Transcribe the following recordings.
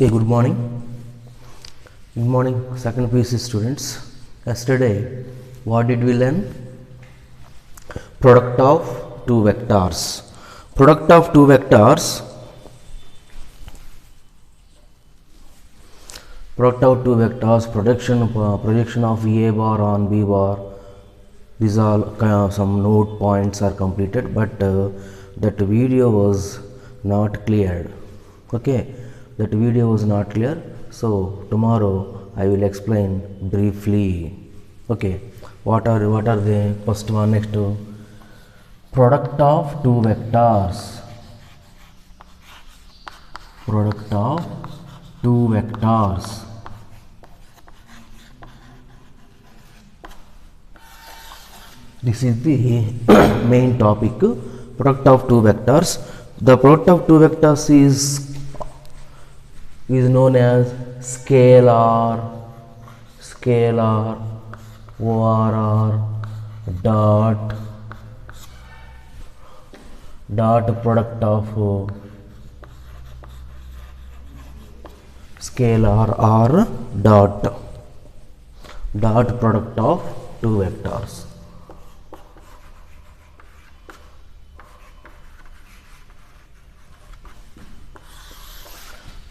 Okay, good morning. Good morning, second PC students. Yesterday, what did we learn? Product of two vectors. Product of two vectors. Product of two vectors. Projection of A bar on B bar. These all some note points are completed, but that video was not cleared. Okay, that video was not clear. So tomorrow I will explain briefly. Okay, what are they? First one, next to product of two vectors. Product of two vectors. This is the main topic. Product of two vectors. The product of two vectors is known as scalar, ORR, dot product of scalar or dot product of two vectors.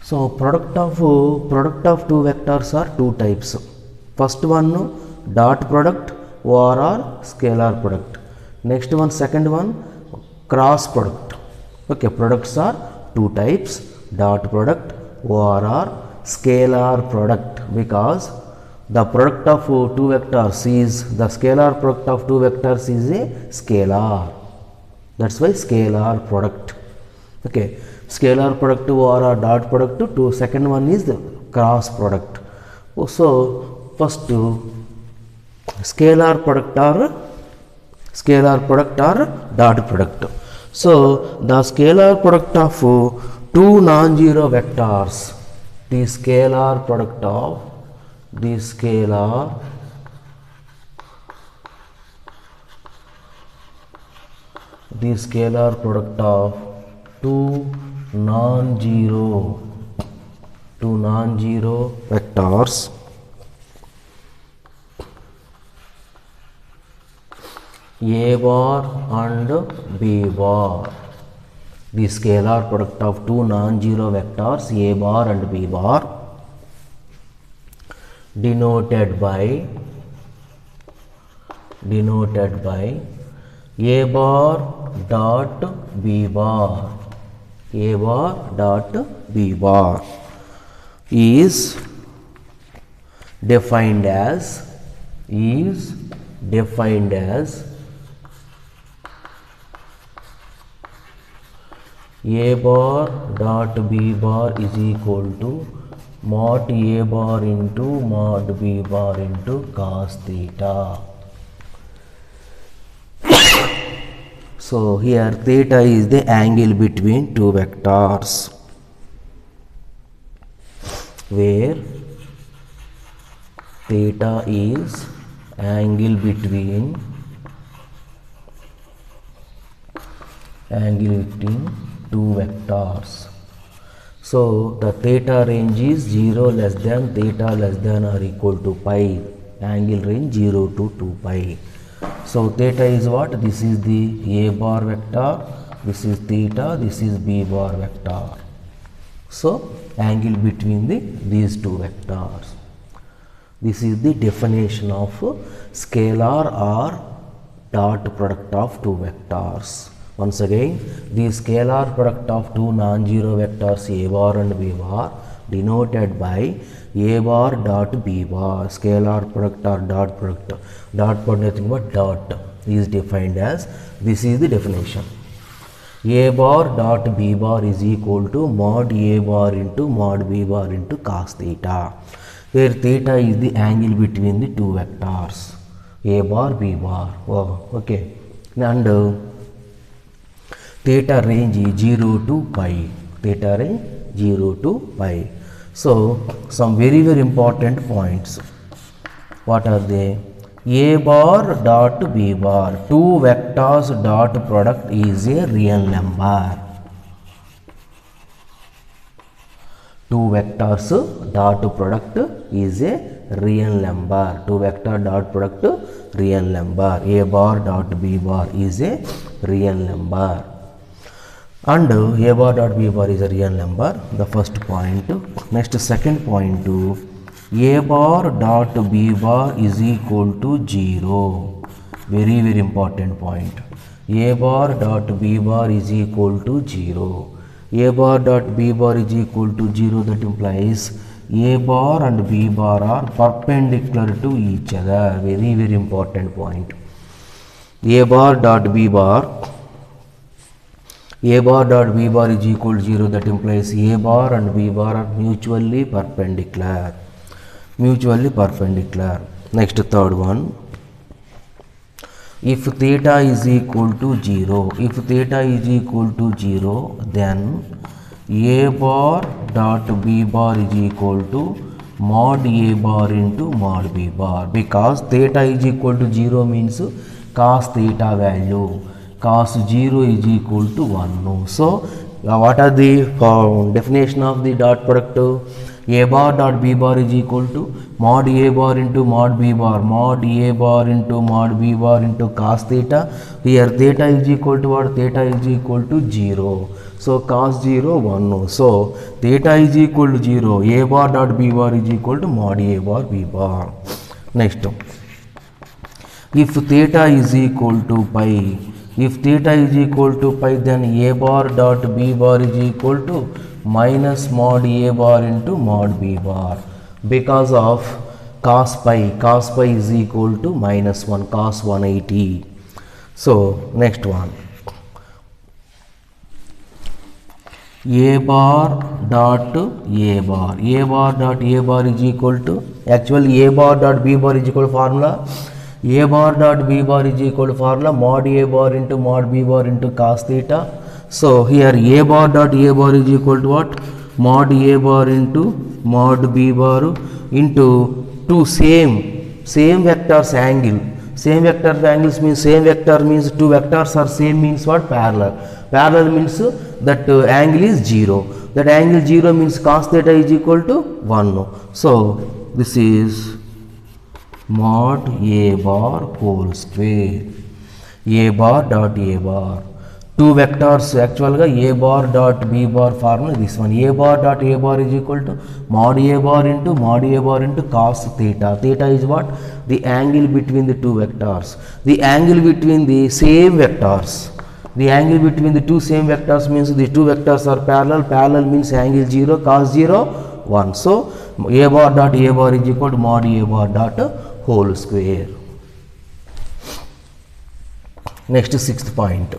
So product of two vectors are two types. First one dot product or scalar product. Next one, second one, cross product. Okay, products are two types: dot product or scalar product, because the product of two vectors is the scalar product of two vectors is a scalar. That's why scalar product. Okay, scalar product or dot product to second one is the cross product. So first scalar product or dot product. So the scalar product of two non-zero vectors, the scalar product of the scalar product of two non-zero vectors A bar and B bar. The scalar product of two non-zero vectors A bar and B bar, denoted by A bar dot B bar. A bar dot B bar is defined as A bar dot B bar is equal to mod A bar into mod B bar into cos theta. So here theta is the angle between two vectors, where theta is angle between two vectors. So the theta range is 0 less than theta less than or equal to pi. Angle range 0 to 2 pi. So theta is what? This is the A bar vector, this is theta, this is B bar vector. So angle between these two vectors. This is the definition of scalar or dot product of two vectors. Once again, the scalar product of two non-zero vectors A bar and B bar, denoted by A bar dot B bar. Scalar product or dot product. Dot product, nothing but dot, is defined as, this is the definition: A bar dot B bar is equal to mod A bar into mod B bar into cos theta, where theta is the angle between the two vectors A bar B bar. Oh, okay, and theta range is 0 to pi. Theta range 0 to pi. So some very important points. What are they? A bar dot B bar, two vectors dot product is a real number. two vectors dot product is a real number. Two vector dot product real number. A bar dot b bar is a real number. And a bar dot b bar is a real number. The first point. Next second point. A bar dot b bar is equal to 0. Very important point. A bar dot b bar is equal to 0. A bar dot b bar is equal to 0. That implies A bar and b bar are perpendicular to each other. Very important point. A bar dot b bar is equal to 0. That implies A bar and b bar are mutually perpendicular. Next third one. If theta is equal to 0, then A bar dot b bar is equal to mod A bar into mod b bar, because theta is equal to 0 means cos theta value, cos 0 is equal to 1. So what are the definition of the dot product? A bar dot b bar is equal to mod A bar into mod b bar, mod A bar into mod b bar into cos theta. Here theta is equal to what? Theta is equal to 0. So cos 0 1. So theta is equal to 0. A bar dot b bar is equal to mod A bar b bar. Next, if theta is equal to pi, then A bar dot b bar is equal to minus mod A bar into mod b bar, because of cos pi is equal to minus 1, cos 180. So next one, A bar dot A bar is equal to, actually A bar dot b bar is equal to formula, A bar dot b bar is equal to formula mod A bar into mod b bar into cos theta. So here A bar dot A bar is equal to what? Mod A bar into mod b bar into two same vectors angle. Same vector angles means two vectors are same means what? Parallel. Parallel means that angle is 0. That angle 0 means cos theta is equal to 1. So this is mod A bar whole square. A bar dot A bar. Two vectors actual ga A bar dot b bar formula this one. A bar dot A bar is equal to mod A bar into cos theta. Theta is what? The angle between the two vectors. The angle between the same vectors. The angle between the two same vectors means the two vectors are parallel. Parallel means angle 0, cos 0, 1. So A bar dot A bar is equal to mod A bar dot whole square. Next, sixth point.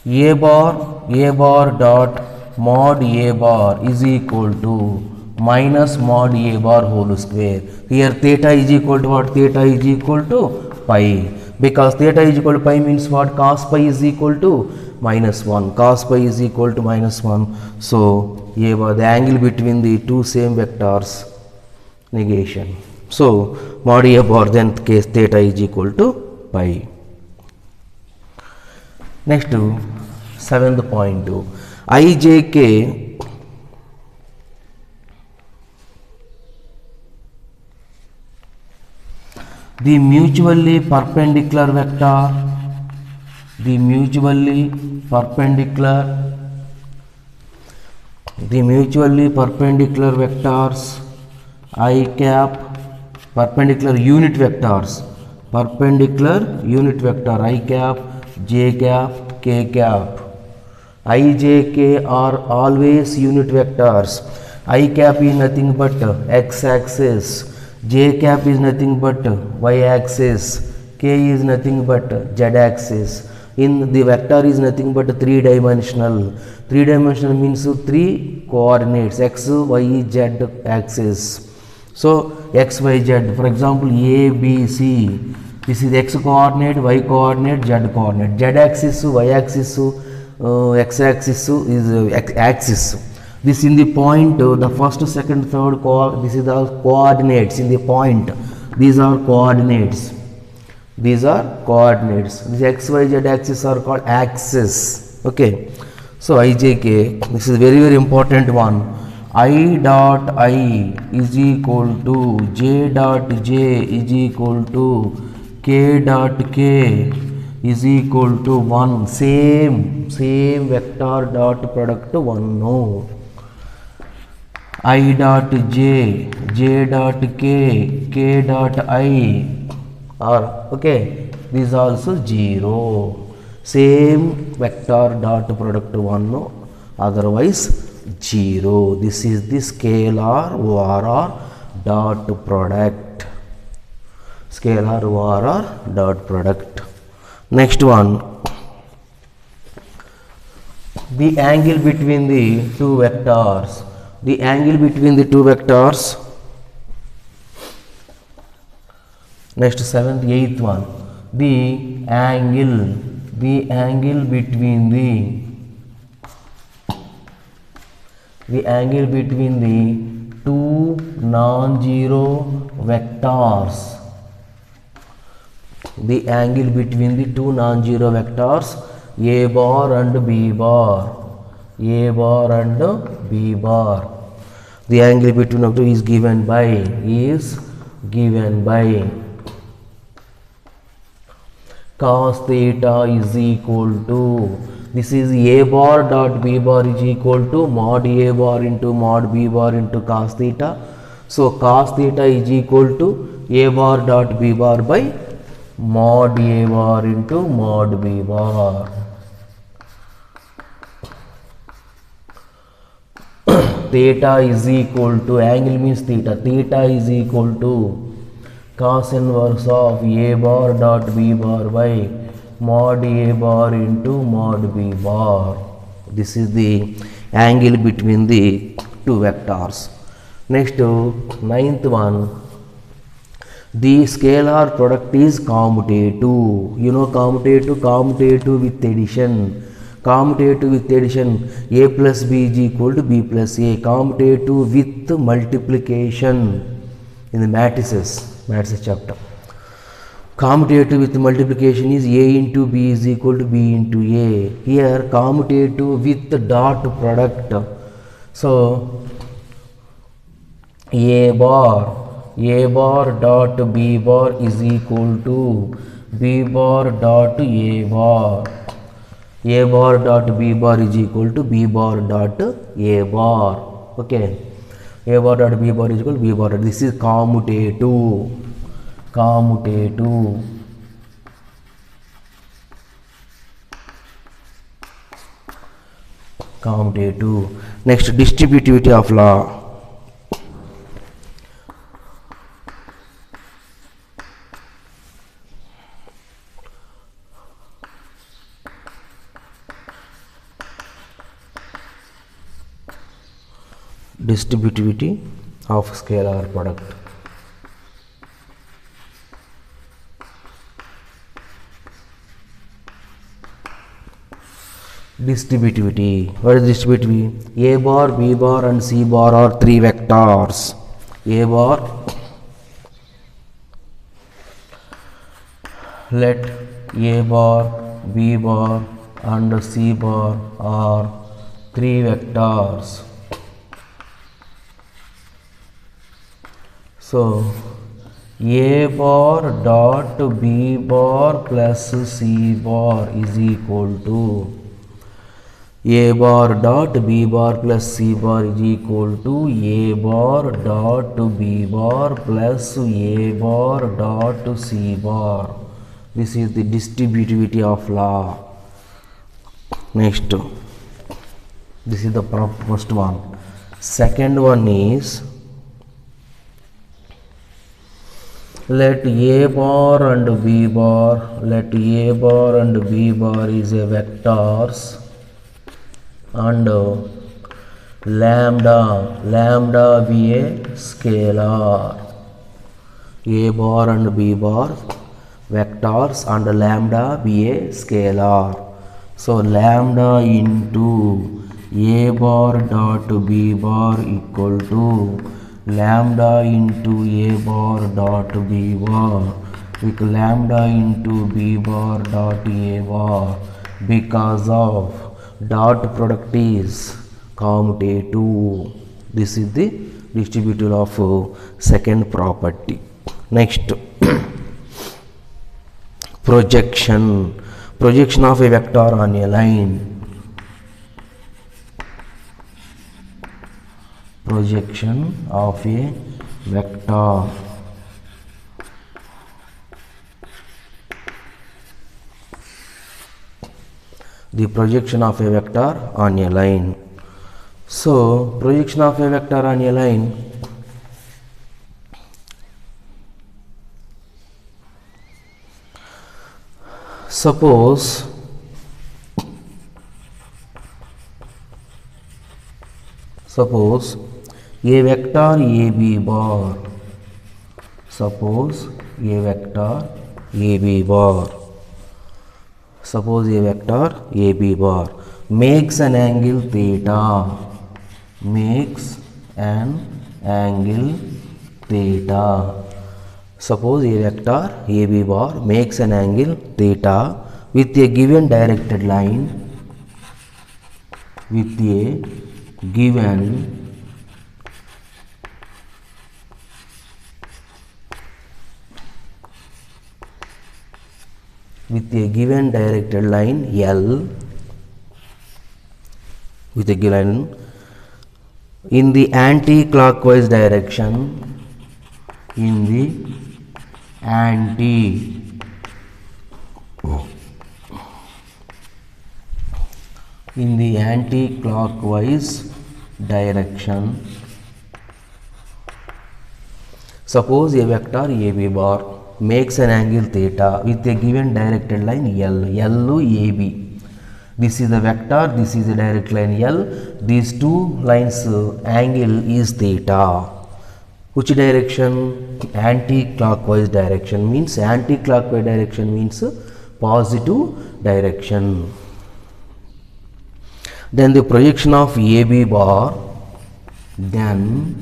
A bar dot mod A bar is equal to minus mod A bar whole square. Here theta is equal to what? Theta is equal to pi. Because theta is equal to pi means what? Cos pi is equal to minus 1. Cos pi is equal to minus 1. So A bar, the angle between the two same vectors, negation. So mod A bar, then case theta is equal to pi. Next, seventh point, ijk the mutually perpendicular vector, the mutually perpendicular vectors I cap, perpendicular unit vector I cap, j cap, k cap. I, j, k are always unit vectors. I cap is nothing but x axis, j cap is nothing but y axis, k is nothing but z axis. In the vector is nothing but 3-dimensional. 3-dimensional means 3 coordinates, x, y, z axis. So x, y, z. For example, A, B, C. This is x coordinate, y coordinate, z coordinate. Z axis, y axis, x axis is axis. This in the point, the first, second, third, this is the coordinates in the point. These are coordinates. These x, y, z axis are called axis. Okay. So ijk, this is very very important one. I dot I is equal to j dot j is equal to k dot k is equal to 1. Same vector dot product 1. No. I dot j dot k dot I are okay. This is also 0. Same vector dot product 1. No. Otherwise 0. This is the scalar ORR dot product. Scalar ORR dot product. Next one. The angle between the two vectors. The angle between the two vectors. Next, 7th, 8th one. The angle between the two non-zero vectors. The angle between the two non-zero vectors a bar and b bar. A bar and b bar. The angle between the two is given by cos theta is equal to, this is a bar dot b bar is equal to mod a bar into mod b bar into cos theta. So cos theta is equal to a bar dot b bar by mod a bar into mod b bar. Theta is equal to, angle means theta is equal to cos inverse of a bar dot b bar by mod a bar into mod b bar. This is the angle between the two vectors. Next, 9th one. The scalar product is commutative. You know commutative with addition. Commutative with addition, a plus b is equal to b plus a. Commutative with multiplication in the matrices chapter. Commutative with multiplication is a into b is equal to b into a. Here commutative with the dot product. So a bar dot b bar is equal to b bar dot a bar. A bar dot b bar is equal to b bar dot a bar. Okay. A bar dot b bar is equal to b bar. This is commutative. Next, distributivity of law. Distributivity of scalar product. Distributivity. What is distributivity? A bar, b bar and c bar are three vectors. A bar, let a bar, b bar and c bar are three vectors. So a bar dot b bar plus c bar is equal to a bar dot b bar plus c bar is equal to a bar dot b bar plus a bar dot c bar. This is the distributivity of law. Next, this is the first one. Second one is, let a bar and b bar is a vectors and lambda be a scalar. A bar and b bar vectors and lambda be a scalar. So lambda into a bar dot b bar equal to lambda into a bar dot b bar with lambda into b bar dot a bar because of dot product is commutative. This is the distributive of second property. Next, projection. Projection of a vector on a line. Projection of a vector. The projection of a vector on a line. So, projection of a vector on a line. Suppose a vector AB bar. Suppose a vector AB bar. Suppose a vector AB bar makes an angle theta. Makes an angle theta. Suppose a vector AB bar makes an angle theta with a given directed line. With a given directed line L, with a given in the anti-clockwise direction, in the anti-clockwise direction. Suppose a vector AB bar makes an angle theta with a given directed line L, AB. This is the vector, this is the direct line L. These two lines angle is theta. Which direction? Anti-clockwise direction. Means anti-clockwise direction means positive direction. Then the projection of AB bar, then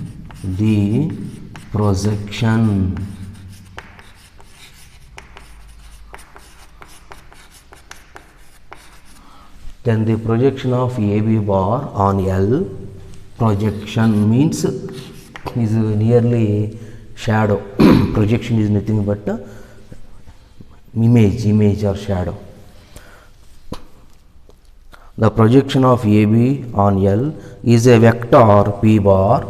the projection of AB bar on L. Projection means is nearly shadow. Projection is nothing but image or shadow. The projection of AB on L is a vector P bar.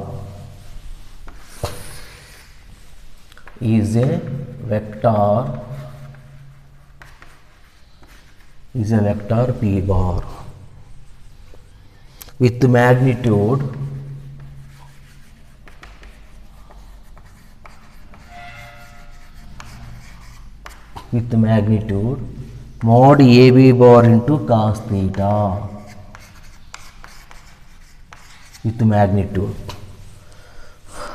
Is a vector P bar with magnitude mod AB bar into cos theta. With magnitude.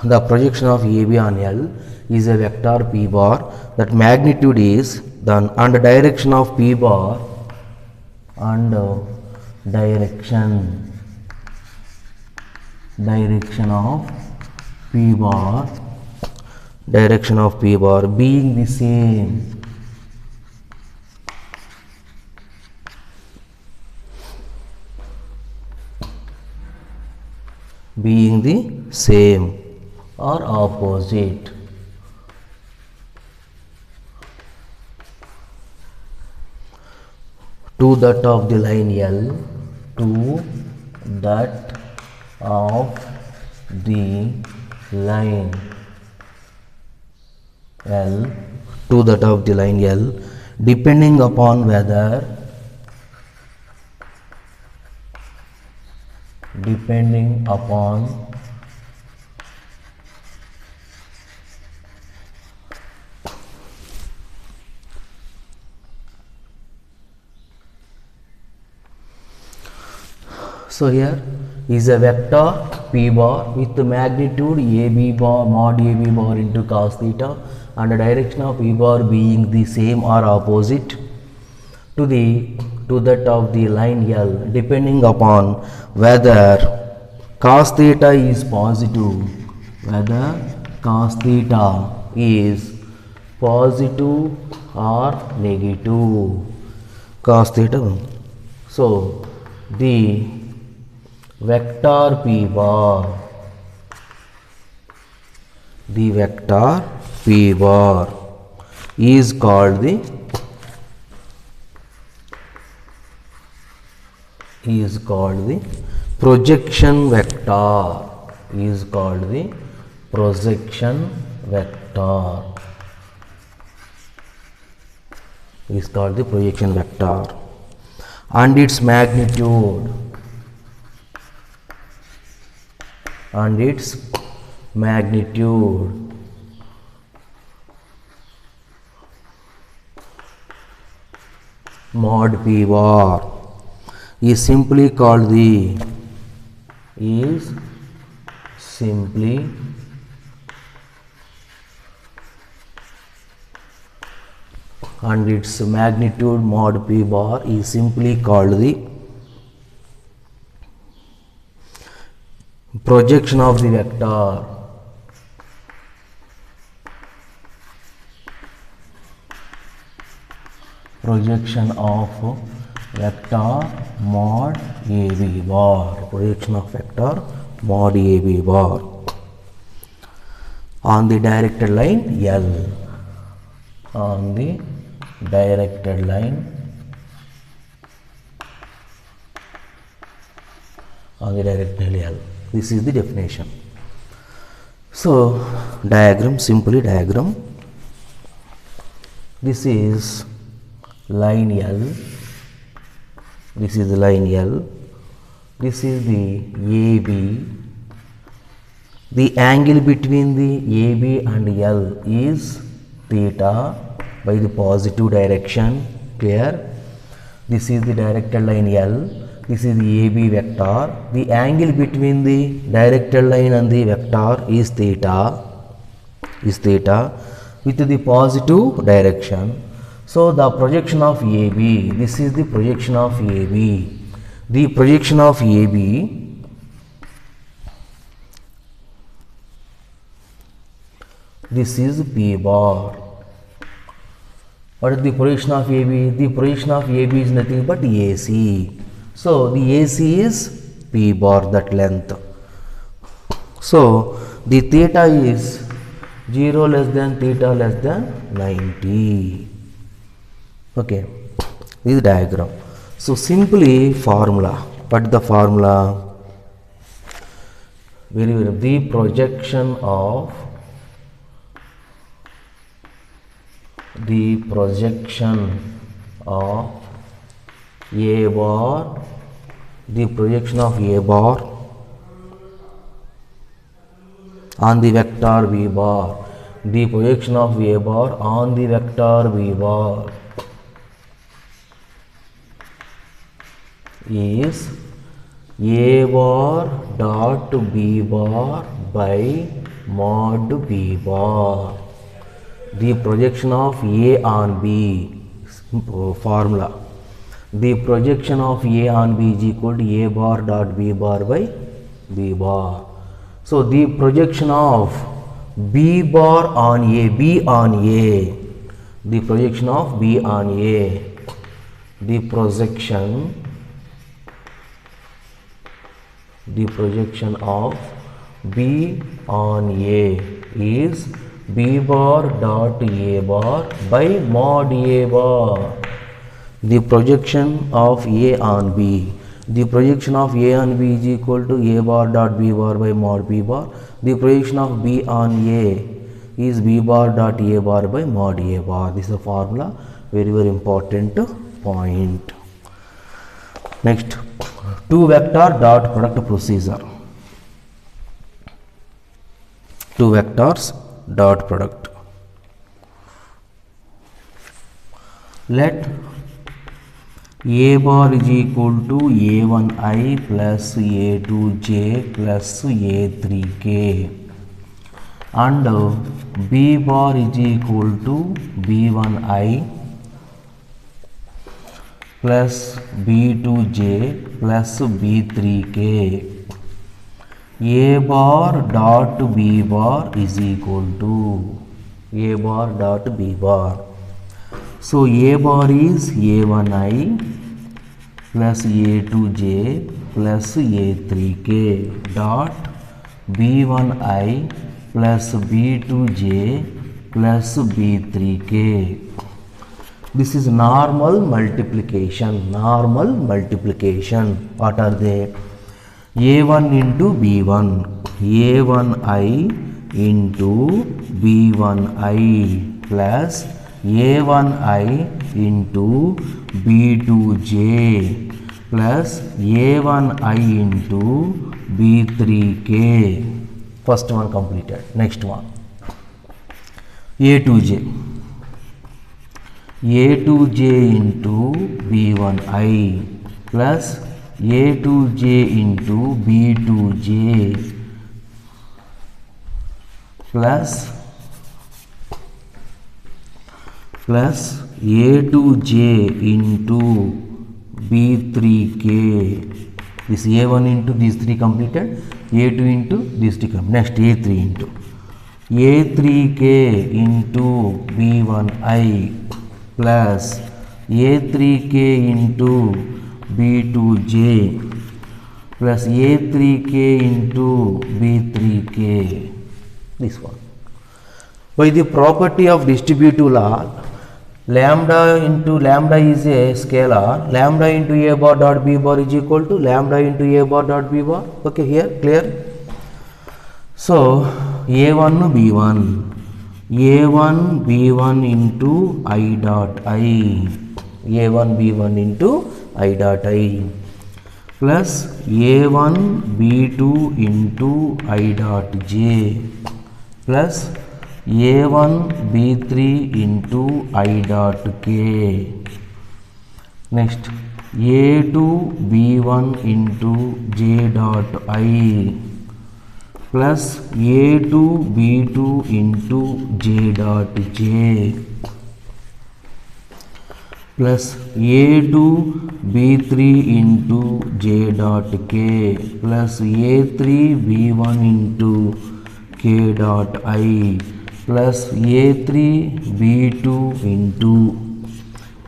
The projection of AB on L is a vector P bar. That magnitude is the and direction of P bar and direction of P bar being the same. Being the same or opposite. To that of the line L, to that of the line L, to that of the line L, depending upon whether so here is a vector P bar with the magnitude AB bar mod AB bar into cos theta and the direction of P bar being the same or opposite to that of the line L, depending upon whether cos theta is positive, or negative. Cos theta. So the vector p bar, the vector p bar is called the projection vector, is called the projection vector, is called the projection vector, and its magnitude, mod p bar is simply called the and its magnitude mod p bar is simply called the projection of the vector, projection of vector mod AB bar, projection of vector mod AB bar on the directed line L, on the directed line, on the directed line L. This is the definition. So diagram, simply diagram, this is line L, this is the line L, this is the AB, the angle between the AB and L is theta by the positive direction, clear. This is the directed line L, this is the AB vector, the angle between the directed line and the vector is theta with the positive direction. So the projection of AB, this is the projection of AB, the projection of AB, this is P bar. What is the projection of AB? The projection of AB is nothing but AC. So the AC is P bar, that length. So the theta is 0 less than theta less than 90. Okay, this is diagram. So simply formula. What is the formula? The projection of A bar, the projection of A bar on the vector B bar, the projection of A bar on the vector B bar is A bar dot B bar by mod B bar. The projection of A on B, formula. The projection of A on B is equal to A bar dot B bar by B bar. So the projection of B bar on A, B on A, the projection of B on A, the projection of B on A is B bar dot A bar by mod A bar. The projection of A on B, the projection of A on B is equal to A bar dot B bar by mod B bar. The projection of B on A is B bar dot A bar by mod A bar. This is a formula, very important point. Next, two vector dot product procedure. Two vectors dot product. Let A bar is equal to A1i plus A2j plus A3k and B bar is equal to B1i plus B2j plus B3k. A bar dot B bar is equal to A bar dot B bar. So A bar is A1i plus a2j plus a3k dot b1i plus b2j plus b3k. This is normal multiplication. Normal multiplication. What are they? a1 into b1, a1i into b1i plus a1i into b2j plus a1i into b3k. First one completed. Next one, a2j into b1i plus a2j into b2j plus a2j into b3k. This a1 into these three completed, a2 into these three completed. Next a3 into a3k into b1i plus a3k into b2j plus a3k into b3k. This one. By the property of distributive law, lambda into lambda is a scalar, lambda into a bar dot b bar is equal to lambda into a bar dot b bar. Okay, here clear. So a1 b1, a1 b1 into I dot I, a1 b1 into I dot I plus a1 b2 into I dot j plus a1 b3 into I dot k. Next a2 b1 into j dot I plus a2 b2 into j dot j plus a2 b3 into j dot k plus a3 b1 into k dot I plus a3 b2 into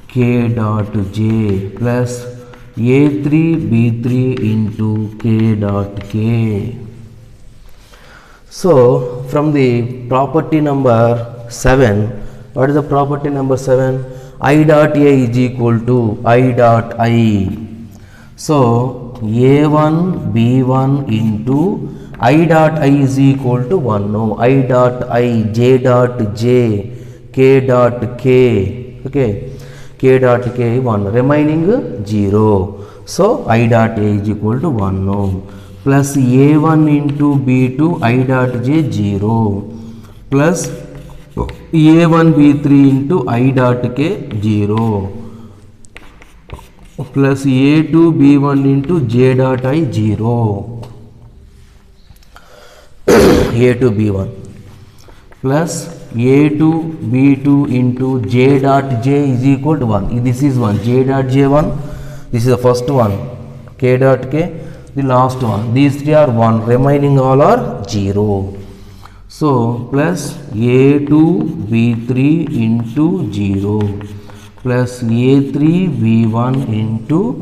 k dot j plus a3 b3 into k dot k. So from the property number 7, what is the property number 7? I dot a is equal to I dot I. So a1 b1 into I dot I is equal to 1. No, I dot I, j dot j, k dot k. Okay, k dot k 1, remaining 0. So I dot a is equal to 1. No, plus a1 into b2 I dot j 0 plus a1 b3 into I dot k 0 plus a2 b1 into j dot I 0 a2 b1 plus a2 b2 into j dot j is equal to 1. This is 1, j dot j 1, this is the first one, k dot k the last one. These three are 1, remaining all are 0. So plus a2 b3 into 0 plus a3 b1 into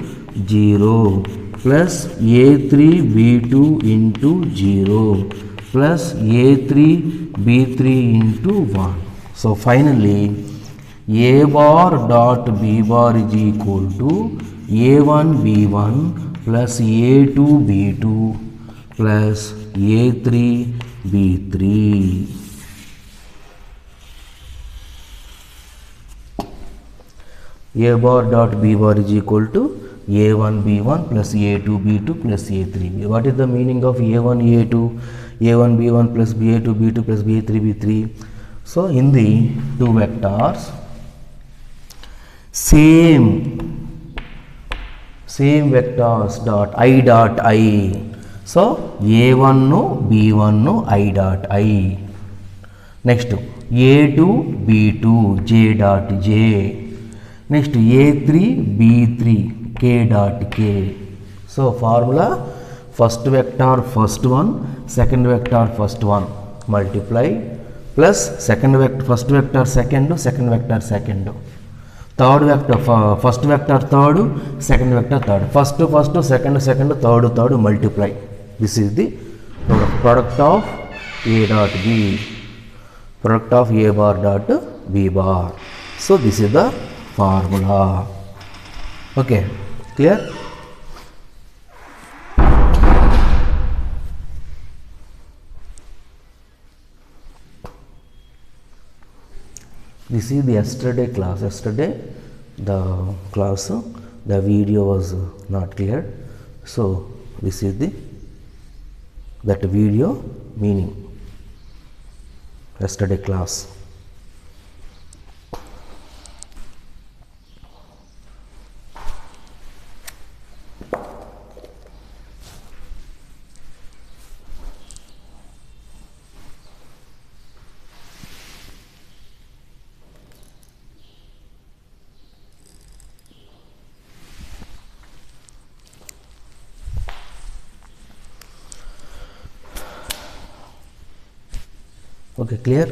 0 plus a3 b2 into 0 plus a3 b3 into 1. So finally a bar dot b bar is equal to a1 b1 plus a2 b2 plus a3 b3. A bar dot b bar is equal to a1 b1 plus a2 b2 plus a3. What is the meaning of a1 a2, a1 b1 plus a2 b2 plus a3 b3? So in the two vectors, same vectors dot I dot I. So a1 no b1 no I dot I. Next a2 b2 j dot j. Next a3 b3 k dot k. So formula, first vector first one, second vector first one, multiply plus second vector first vector second, second vector second. third vector, first vector third, second vector third, first second third multiply. This is the product of A dot B, product of A bar dot B bar. So this is the formula. Okay, clear? This is the yesterday class. Yesterday the class, the video was not clear, so this is the that video meaning, yesterday class. Okay, clear?